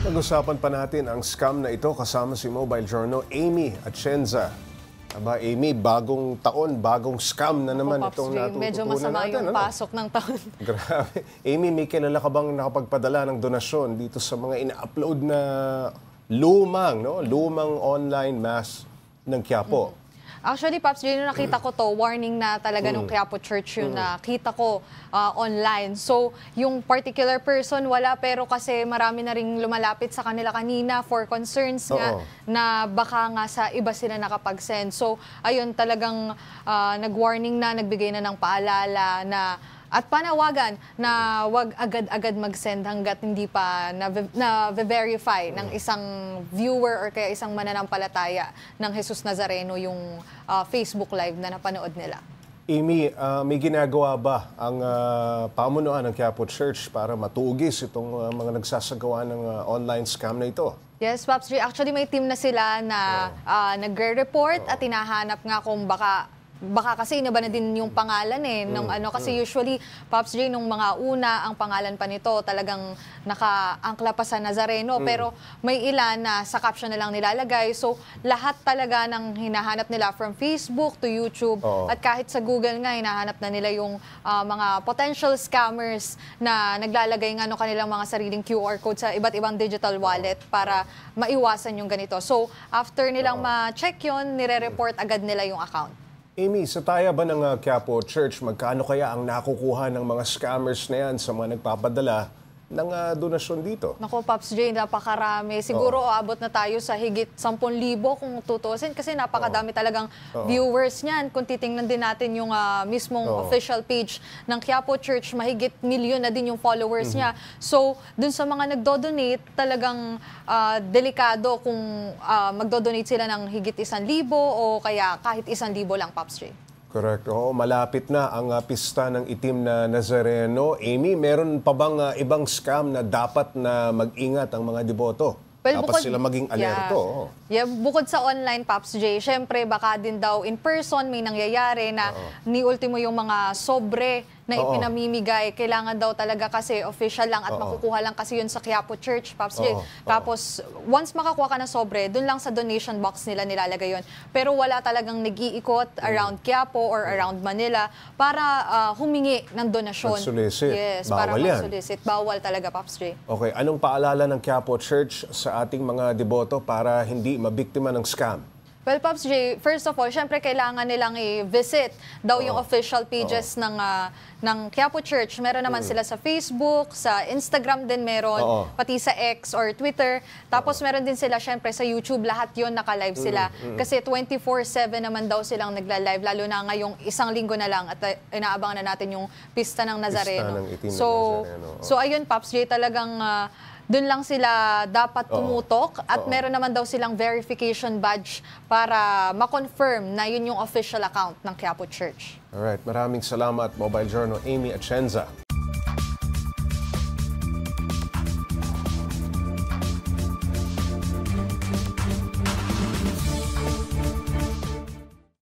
Pag-usapan pa natin ang scam na ito kasama si Mobile Journal Amy Atienza. Aba, Amy, bagong taon, bagong scam na naman itong natututunan medyo masama natin. yung pasok ng taon. Grabe. Amy, may kilala ka bang nakapagpadala ng donasyon dito sa mga ina-upload na lumang online mass ng Quiapo? Actually, Pops, yun yung nakita ko to, warning na talaga nung Quiapo Church yung nakita ko online. So, yung particular person wala, pero kasi marami na ring lumalapit sa kanila kanina for concerns nga na baka nga sa iba sila nakapag-send. So, ayun talagang nag-warning na, nagbigay na ng paalala na at panawagan na wag agad-agad mag-send hanggat hindi pa na-verify ng isang viewer or kaya isang mananampalataya ng Jesus Nazareno yung Facebook Live na napanood nila. Amy, may ginagawa ba ang pamunuan ng Quiapo Church para matugis itong mga nagsasagawa ng online scam na ito? Yes, Pops J. Actually, may team na sila na nagre-report at hinahanap nga kung baka kasi iba na din yung pangalan nung kasi usually Pops J nung mga una ang pangalan pa nito talagang nakaangkla pa sa Nazareno, pero may ilan na sa caption na lang nilalagay. So lahat talaga ng hinahanap nila from Facebook to YouTube at kahit sa Google nga hinahanap na nila yung mga potential scammers na naglalagay nga ng kanilang mga sariling QR code sa iba't ibang digital wallet para maiwasan yung ganito. So after nilang ma-check yun, nire-report agad nila yung account. Amy, sa taya ba ng Quiapo Church, magkano kaya ang nakukuha ng mga scammers na yan sa mga nagpapadala ng donasyon dito? Naku, Pops J, napakarami. Siguro abot na tayo sa higit 10,000 kung tutusin kasi napakadami talagang viewers niyan. Kung titingnan din natin yung mismong official page ng Quiapo Church, mahigit milyon na din yung followers niya. So, dun sa mga nagdo-donate, talagang delikado kung magdo-donate sila ng higit 1,000 o kaya kahit 1,000 lang, Pops J. Correct. Oo, malapit na ang pista ng itim na Nazareno. Amy, meron pa bang ibang scam na dapat na mag-ingat ang mga deboto? Well, dapat sila maging alerto. Yeah, bukod sa online, Pops J, syempre baka din daw in person may nangyayari na ni ultimo yung mga sobre na ipinamimigay. Kailangan daw talaga kasi official lang at makukuha lang kasi yun sa Quiapo Church, Pops J. Tapos, once makakuha ka na sobre, dun lang sa donation box nila nilalagay yun. Pero wala talagang nag-iikot around Quiapo or around Manila para humingi ng donasyon. Mag-solicit. Yes, bawal para yan. mag-solicit. Bawal talaga, Pops J. Okay, anong paalala ng Quiapo Church sa ating mga deboto para hindi mabiktima ng scam? Well, Pops J, first of all, syempre kailangan nilang i-visit daw yung official pages ng Quiapo Church. Meron naman sila sa Facebook, sa Instagram din meron, pati sa X or Twitter. Tapos meron din sila syempre sa YouTube, lahat yon naka-live sila. Kasi 24/7 naman daw silang nagla-live, lalo na ngayong isang linggo na lang at inaabangan na natin yung Pista ng Nazareno. So ayun, Pops J, talagang doon lang sila dapat tumutok at meron naman daw silang verification badge para ma-confirm na yun yung official account ng Quiapo Church. Alright, maraming salamat, Mobile Journal Amy Atienza.